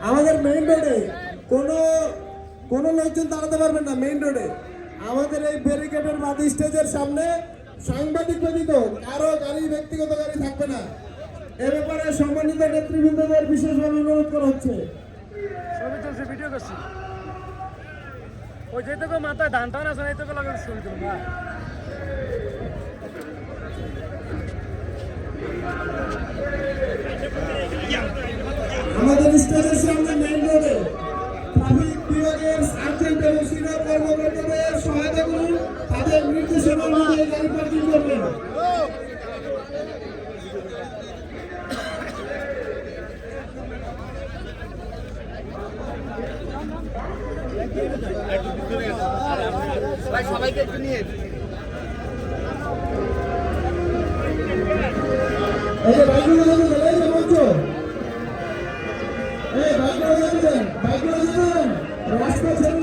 আমাদের মেইন রোডে কোনো কোনো লোকজন দাঁড়াতে পারবেন না। মেইন রোডে আমাদের এই ব্যারিকেডের বাদ স্টেজের সামনে সাংবাদিক ব্যতীত কারো গাড়ি, ব্যক্তিগত গাড়ি থাকবে না। এ ব্যাপারে সম্মানিত নেতৃবৃন্দদের বিশেষভাবে অনুরোধ করা হচ্ছে। ছবি তুলছি, ভিডিও করছি। ওই যেটুকু মাথায় ধান টান আছে এইটুকু লাগে ছবি তুলবা। আমাদের স্টেজের সামনে মেইন রোডে ট্রাফিক বিভাগের সার্জেন্ট এবং সিনিয়র কর্মকর্তাদের সহায়তা করুন। তাদের নির্দেশনা অনুযায়ী গাড়ি পার্কিং করবেন। সবাইকে একটু নিয়ে এই যে বাইকগুলো যেতে দেন, এই যে বলছো, এই বাইকগুলো যেতে দেন, বাইকগুলো যেতে দেন, রাস্তা ছেড়ে